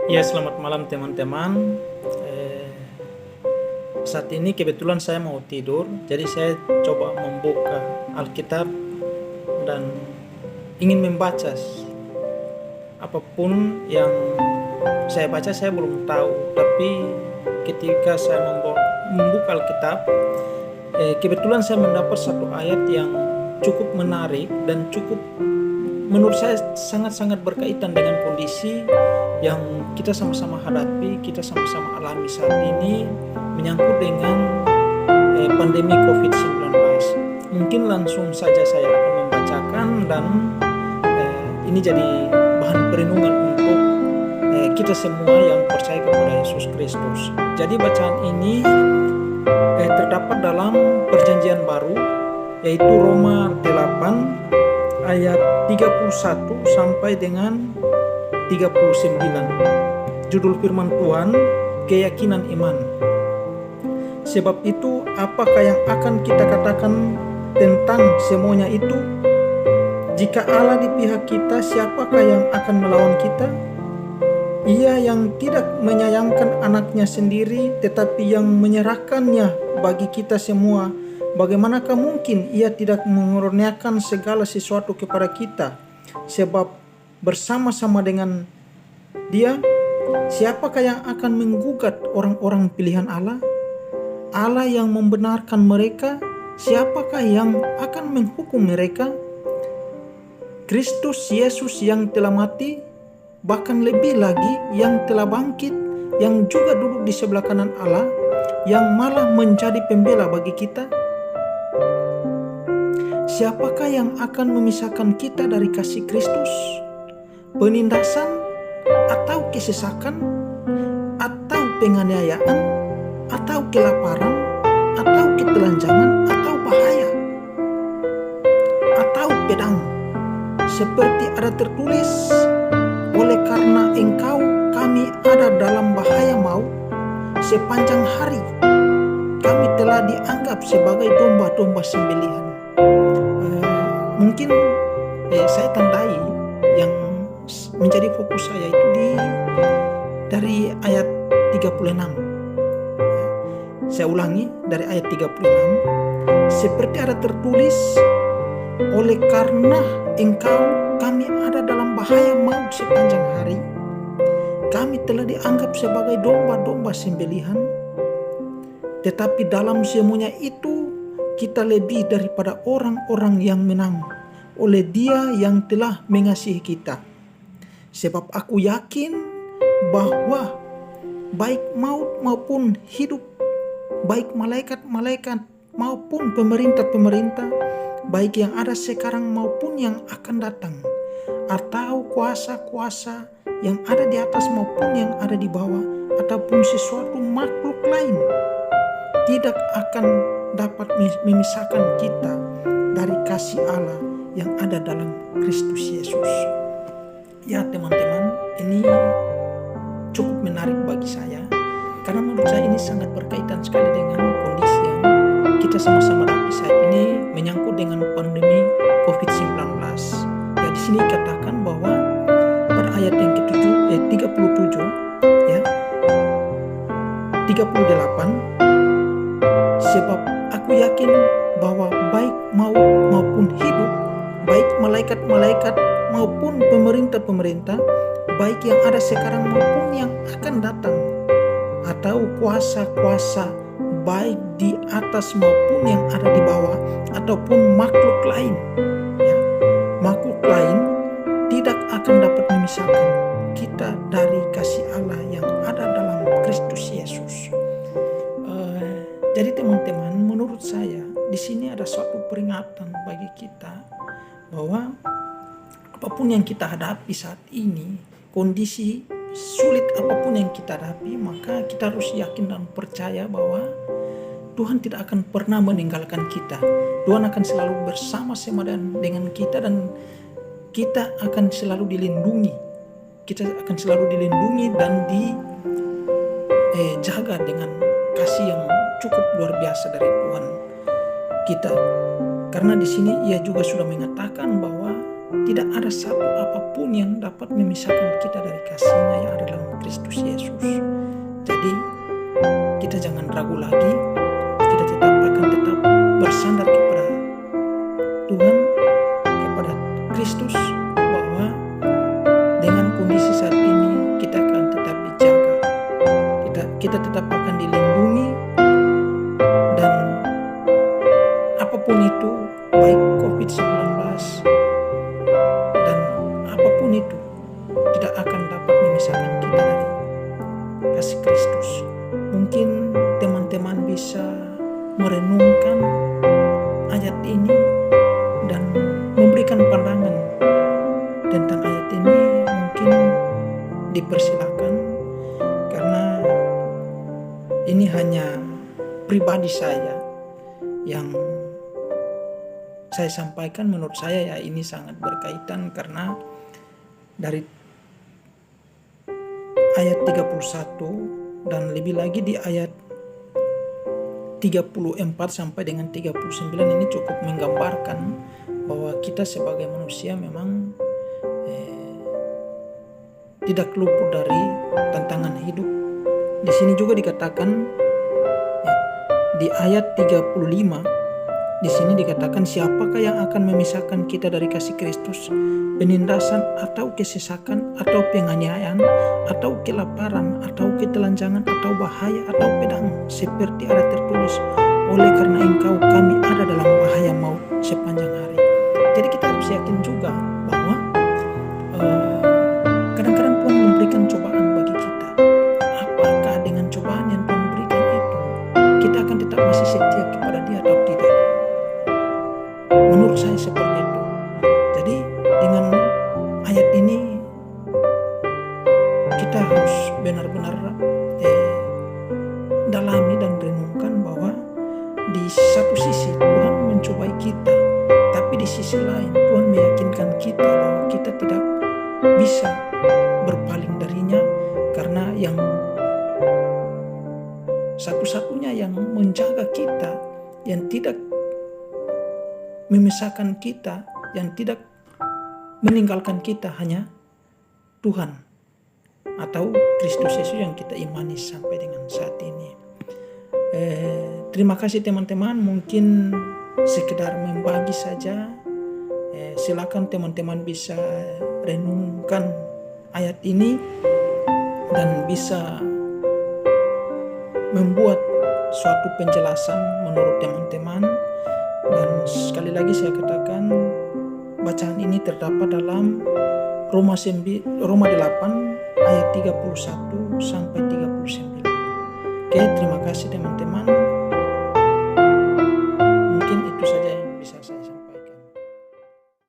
Ya, selamat malam teman-teman. Eh, Saat ini kebetulan saya mau tidur, jadi saya coba membuka Alkitab dan ingin membaca apapun yang saya baca. Saya belum tahu, tapi ketika saya membuka Alkitab, kebetulan saya mendapat satu ayat yang cukup menarik dan cukup menurut saya sangat-sangat berkaitan dengan kondisi yang kita sama-sama hadapi, kita sama-sama alami saat ini, menyangkut dengan pandemi COVID-19. Mungkin langsung saja saya akan membacakan dan ini jadi bahan perenungan untuk kita semua yang percaya kepada Yesus Kristus. Jadi bacaan ini terdapat dalam Perjanjian Baru, yaitu Roma 8 ayat 31 sampai dengan 39. Judul firman Tuhan, keyakinan iman. Sebab itu, apakah yang akan kita katakan tentang semuanya itu? Jika Allah di pihak kita, siapakah yang akan melawan kita? Ia yang tidak menyayangkan anaknya sendiri, tetapi yang menyerahkannya bagi kita semua, bagaimanakah mungkin ia tidak mengurniakan segala sesuatu kepada kita? Sebab bersama-sama dengan Dia, siapakah yang akan menggugat orang-orang pilihan Allah? Allah yang membenarkan mereka, siapakah yang akan menghukum mereka? Kristus Yesus yang telah mati, bahkan lebih lagi yang telah bangkit, yang juga duduk di sebelah kanan Allah, yang malah menjadi pembela bagi kita. Siapakah yang akan memisahkan kita dari kasih Kristus? Penindasan atau kesesakan, atau penganiayaan, atau kelaparan, atau ketelanjangan, atau bahaya, atau pedang? Seperti ada tertulis, oleh karena engkau kami ada dalam bahaya maut, sepanjang hari kami telah dianggap sebagai domba-domba sembelihan. Mungkin saya tandai yang menjadi fokus saya itu dari ayat 36. Saya ulangi, dari ayat 36. Seperti ada tertulis, oleh karena engkau kami ada dalam bahaya maut sepanjang hari, kami telah dianggap sebagai domba-domba sembelihan. Tetapi dalam semuanya itu kita lebih daripada orang-orang yang menang oleh Dia yang telah mengasihi kita. Sebab aku yakin bahwa baik maut maupun hidup, baik malaikat-malaikat maupun pemerintah-pemerintah, baik yang ada sekarang maupun yang akan datang, atau kuasa-kuasa yang ada di atas maupun yang ada di bawah, ataupun sesuatu makhluk lain, tidak akan dapat memisahkan kita dari kasih Allah yang ada dalam Kristus Yesus. Ya teman-teman, ini cukup menarik bagi saya, karena menurut saya ini sangat berkaitan sekali dengan kondisi yang kita sama-sama hadapi saat ini, menyangkut dengan pandemi COVID-19. Ya, di sini katakan bahwa pada ayat yang ke-37 ya, 38, sebab aku yakin bahwa baik maut maupun hidup, baik malaikat-malaikat maupun pemerintah-pemerintah, baik yang ada sekarang maupun yang akan datang, atau kuasa-kuasa baik di atas maupun yang ada di bawah, ataupun makhluk lain, ya, makhluk lain tidak akan dapat memisahkan kita dari kasih Allah yang ada dalam Kristus Yesus. Jadi teman-teman, menurut saya di sini ada suatu peringatan bagi kita bahwa apapun yang kita hadapi saat ini, kondisi sulit apapun yang kita hadapi, maka kita harus yakin dan percaya bahwa Tuhan tidak akan pernah meninggalkan kita. Tuhan akan selalu bersama-sama dengan kita, dan kita akan selalu dilindungi. Kita akan selalu dilindungi dan dijaga dengan kasih yang cukup luar biasa dari Tuhan kita. Karena di sini Ia juga sudah mengatakan bahwa tidak ada satu apapun yang dapat memisahkan kita dari kasih-Nya yang ada dalam Kristus kondisi saat ini kita akan tetap dijaga, kita tetap akan dilindungi, dan apapun itu, baik COVID-19 dan apapun itu, tidak akan dapat memisahkan kita dari kasih Kristus. Mungkin teman-teman bisa merenungkan ayat ini dan memberikan pandangan tentang ayat ini. Mungkin dipersilakan, karena ini hanya pribadi saya yang saya sampaikan. Menurut saya ya ini sangat berkaitan, karena dari ayat 31 dan lebih lagi di ayat 34 sampai dengan 39 ini cukup menggambarkan bahwa kita sebagai manusia memang tidak luput dari tantangan hidup. Di sini juga dikatakan di ayat 35, di sini dikatakan, siapakah yang akan memisahkan kita dari kasih Kristus? Penindasan atau kesesakan atau penganiayaan atau kelaparan atau ketelanjangan atau bahaya atau pedang, seperti ada tertulis, oleh karena Engkau kami ada dalam bahaya maut sepanjang hari. Jadi kita harus yakin juga bahwa kadang-kadang Tuhan memberikan cobaan bagi kita. Apakah dengan cobaan yang Tuhan berikan itu kita akan tetap masih setia kepada Dia atau tidak? Menurut saya seperti itu. Jadi dengan ayat ini kita harus benar-benar dalami dan renungkan bahwa di satu sisi Tuhan mencobai kita, tapi di sisi lain Tuhan meyakinkan kita bahwa kita tidak bisa berpaling darinya, karena yang satu-satunya yang menjaga kita, yang tidak memisahkan kita, yang tidak meninggalkan kita, hanya Tuhan atau Kristus Yesus yang kita imani sampai dengan saat ini. Terima kasih teman-teman, mungkin sekedar membagi saja. Silakan teman-teman bisa renungkan ayat ini dan bisa membuat suatu penjelasan menurut teman-teman. Dan sekali lagi saya katakan, bacaan ini terdapat dalam Roma 8 ayat 31 sampai 39. Oke, terima kasih teman-teman. Mungkin itu saja